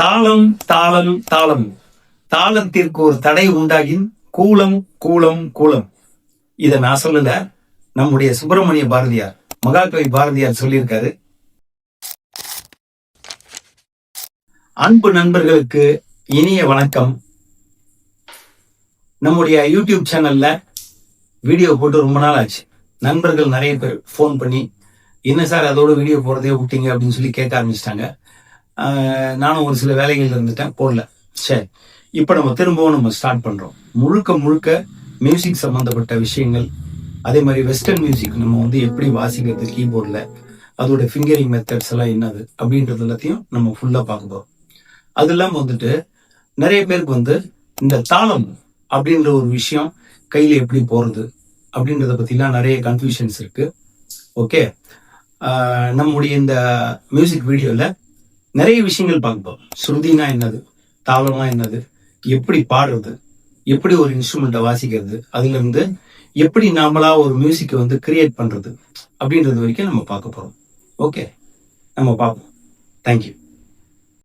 தாளம் தாளம் தாளம் தாளத்திற்கு ஒரு தடை உண்டாகின் கூலம் கூலம் கூலம். இத நான் சொல்லல, நம்முடைய சுப்பிரமணிய பாரதியார், மகாகவி பாரதியார் சொல்லியிருக்காரு. அன்பு நண்பர்களுக்கு இனிய வணக்கம். நம்முடைய யூடியூப் சேனல்ல வீடியோ போட்டு ரொம்ப நாள் ஆச்சு. நண்பர்கள் நிறைய பேர் ஃபோன் பண்ணி, என்ன சார் அதோட வீடியோ போடுறதே விட்டீங்க அப்படின்னு சொல்லி கேட்க ஆரம்பிச்சிட்டாங்க. நானும் ஒரு சில வேலைகள் இருந்துட்டேன், போடல. சரி, இப்போ நம்ம திரும்பவும் ஸ்டார்ட் பண்றோம். முழுக்க முழுக்க மியூசிக் சம்பந்தப்பட்ட விஷயங்கள், அதே மாதிரி வெஸ்டர்ன் மியூசிக் நம்ம எப்படி வாசிக்கிறது கீபோர்டில், அதோட ஃபிங்கரிங் மெத்தட்ஸ் எல்லாம் என்னது அப்படின்றது எல்லாத்தையும் நம்ம ஃபுல்லாக பார்க்க போகிறோம். அது இல்லாமல் நிறைய பேருக்கு இந்த தாளம் அப்படின்ற ஒரு விஷயம் கையில் எப்படி போகிறது அப்படின்றத பற்றிலாம் நிறைய கன்ஃபியூஷன்ஸ் இருக்கு. ஓகே, நம்முடைய இந்த மியூசிக் வீடியோவில் நிறைய விஷயங்கள் பார்ப்போம். ஸ்ருதினா என்னது, தாளம்னா என்னது, எப்படி பாடுறது, எப்படி ஒரு இன்ஸ்ட்ருமெண்ட்டை வாசிக்கிறது, அதுல இருந்து எப்படி நாமளா ஒரு மியூசிக்கை கிரியேட் பண்றது அப்படின்றது வரைக்கும் நம்ம பார்க்க போறோம். ஓகே, நம்ம பார்ப்போம். தேங்க்யூ.